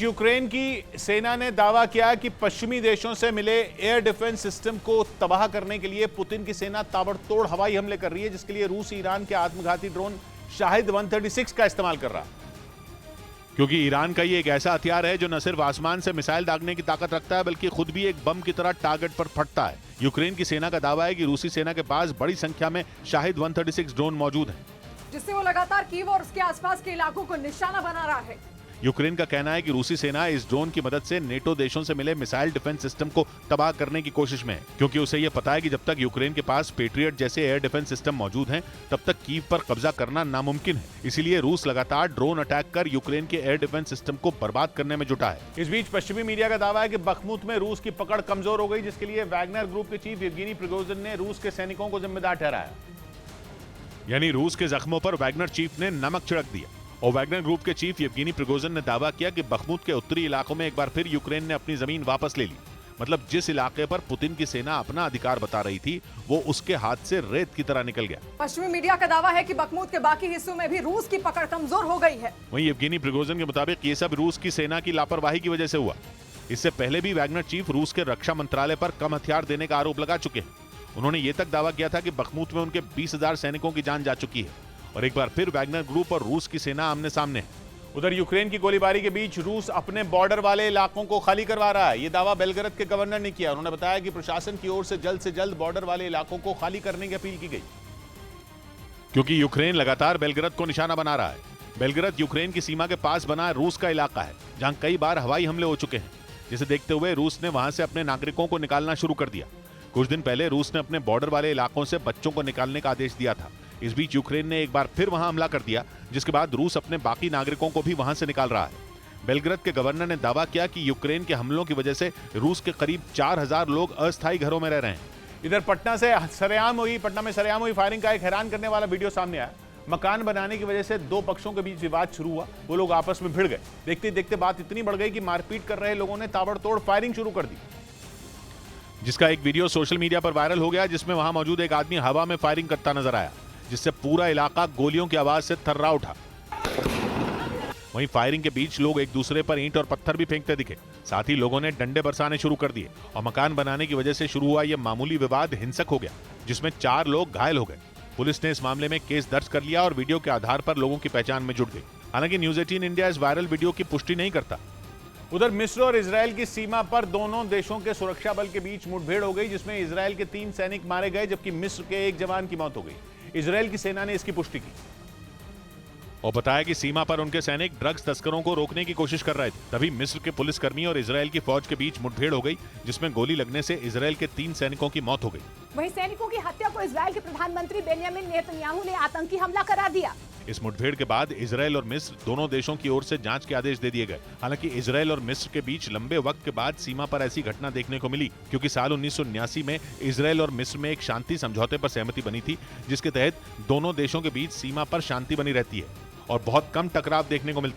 बीच Ukraine की सेना ने दावा किया कि पश्चिमी देशों से मिले एयर डिफेंस सिस्टम को तबाह करने के लिए पुतिन की सेना ताबड़तोड़ हवाई हमले कर रही है, जिसके लिए रूस ईरान के आत्मघाती ड्रोन शाहिद 136 का इस्तेमाल कर रहा है। क्योंकि ईरान का ये एक ऐसा हथियार है जो न सिर्फ आसमान से मिसाइल दागने की ताकत रखता है, बल्कि खुद भी एक बम की तरह टारगेट पर फटता है। यूक्रेन की सेना का दावा है कि रूसी सेना के पास बड़ी संख्या में शाहिद 136 ड्रोन मौजूद हैं, जिससे वो लगातार कीव और उसके आसपास के इलाकों को निशाना बना रहा है। यूक्रेन का कहना है कि रूसी सेना इस ड्रोन की मदद से नेटो देशों से मिले मिसाइल डिफेंस सिस्टम को तबाह करने की कोशिश में है, क्योंकि उसे यह पता है कि जब तक यूक्रेन के पास पेट्रियट जैसे एयर डिफेंस सिस्टम मौजूद हैं, तब तक कीव पर कब्जा करना नामुमकिन है। इसीलिए रूस लगातार ड्रोन अटैक कर यूक्रेन के एयर डिफेंस सिस्टम को बर्बाद करने में जुटा है। इस बीच पश्चिमी मीडिया का दावा है कि बखमुत में रूस की पकड़ कमजोर हो गई, जिसके लिए वैगनर ग्रुप के चीफ येवगेनी प्रिगोजिन ने रूस के सैनिकों को जिम्मेदार ठहराया। यानी रूस के जख्मों पर वैगनर चीफ ने नमक छिड़क दिया। और वैगनर ग्रुप के चीफ येवगेनी प्रिगोजिन ने दावा किया कि बखमुत के उत्तरी इलाकों में एक बार फिर यूक्रेन ने अपनी जमीन वापस ले ली। मतलब जिस इलाके पर पुतिन की सेना अपना अधिकार बता रही थी, वो उसके हाथ से रेत की तरह निकल गया। पश्चिमी मीडिया का दावा है कि बखमुत के बाकी हिस्सों में भी रूस की पकड़ कमजोर हो गई है। वहीं येवगेनी प्रिगोजिन के मुताबिक ये सब रूस की सेना की लापरवाही की वजह से हुआ। इससे पहले भी वैगनर चीफ रूस के रक्षा मंत्रालय पर कम हथियार देने का आरोप लगा चुके हैं। उन्होंने ये तक दावा किया था कि बखमुत में उनके 20,000 सैनिकों की जान जा चुकी है। और एक बार फिर वैगनर ग्रुप और रूस की सेना आमने सामने है। उधर यूक्रेन की गोलीबारी के बीच रूस अपने बॉर्डर वाले इलाकों को खाली करवा रहा है। यह दावा बेलग्रेद के गवर्नर ने किया। उन्होंने बताया कि प्रशासन की ओर से जल्द बॉर्डर वाले इलाकों को खाली करने की अपील की गई, क्योंकि यूक्रेन लगातार बेलग्रेद को निशाना बना रहा है। बेलग्रेद यूक्रेन की सीमा के पास बना रूस का इलाका है, जहां कई बार हवाई हमले हो चुके हैं, जिसे देखते हुए रूस ने वहां से अपने नागरिकों को निकालना शुरू कर दिया। कुछ दिन पहले रूस ने अपने बॉर्डर वाले इलाकों से बच्चों को निकालने का आदेश दिया था। इस बीच यूक्रेन ने एक बार फिर वहां हमला कर दिया, जिसके बाद रूस अपने बाकी नागरिकों को भी वहां से निकाल रहा है। बेलग्रेद के गवर्नर ने दावा किया कि यूक्रेन के हमलों की वजह से रूस के करीब 4,000 लोग अस्थायी घरों में रह रहे हैं। इधर पटना में सरेआम हुई फायरिंग का एक हैरान करने वाला वीडियो सामने आया। मकान बनाने की वजह से दो पक्षों के बीच विवाद शुरू हुआ। वो लोग आपस में भिड़ गए। देखते देखते बात इतनी बढ़ गई कि मारपीट कर रहे लोगों ने ताबड़तोड़ फायरिंग शुरू कर दी, जिसका एक वीडियो सोशल मीडिया पर वायरल हो गया, जिसमें वहां मौजूद एक आदमी हवा में फायरिंग करता नजर आया, जिससे पूरा इलाका गोलियों की आवाज से थर्रा उठा। वहीं फायरिंग के बीच लोग एक दूसरे पर ईंट और पत्थर भी फेंकते दिखे। साथ ही लोगों ने डंडे बरसाने शुरू कर दिए और मकान बनाने की वजह से शुरू हुआ यह मामूली विवाद हिंसक हो गया, जिसमें 4 लोग घायल हो गए। पुलिस ने इस मामले में केस दर्ज कर लिया और वीडियो के आधार पर लोगों की पहचान में जुट गई। हालांकि न्यूज़ 18 इंडिया इस वायरल वीडियो की पुष्टि नहीं करता। उधर मिस्र और इजरायल की सीमा पर दोनों देशों के सुरक्षा बल के बीच मुठभेड़ हो गई, जिसमें इजरायल के 3 सैनिक मारे गए, जबकि मिस्र के 1 जवान की मौत हो गई। इजरायल की सेना ने इसकी पुष्टि की और बताया कि सीमा पर उनके सैनिक ड्रग्स तस्करों को रोकने की कोशिश कर रहे थे। तभी मिस्र के पुलिसकर्मी और इजरायल की फौज के बीच मुठभेड़ हो गई, जिसमें गोली लगने से इजरायल के 3 सैनिकों की मौत हो गई। वहीं सैनिकों की हत्या को इजरायल के प्रधानमंत्री बेंयामिन नेतन्याहू ने आतंकी हमला करार दिया। इस मुठभेड़ के बाद इजरायल और मिस्र दोनों देशों की ओर से जांच के आदेश दे दिए गए। हालांकि इजरायल और मिस्र के बीच लंबे वक्त के बाद सीमा पर ऐसी घटना देखने को मिली, क्योंकि साल 1979 में इजरायल और मिस्र में एक शांति समझौते पर सहमति बनी थी, जिसके तहत दोनों देशों के बीच सीमा पर शांति बनी रहती है और बहुत कम टकराव देखने को मिलते हैं।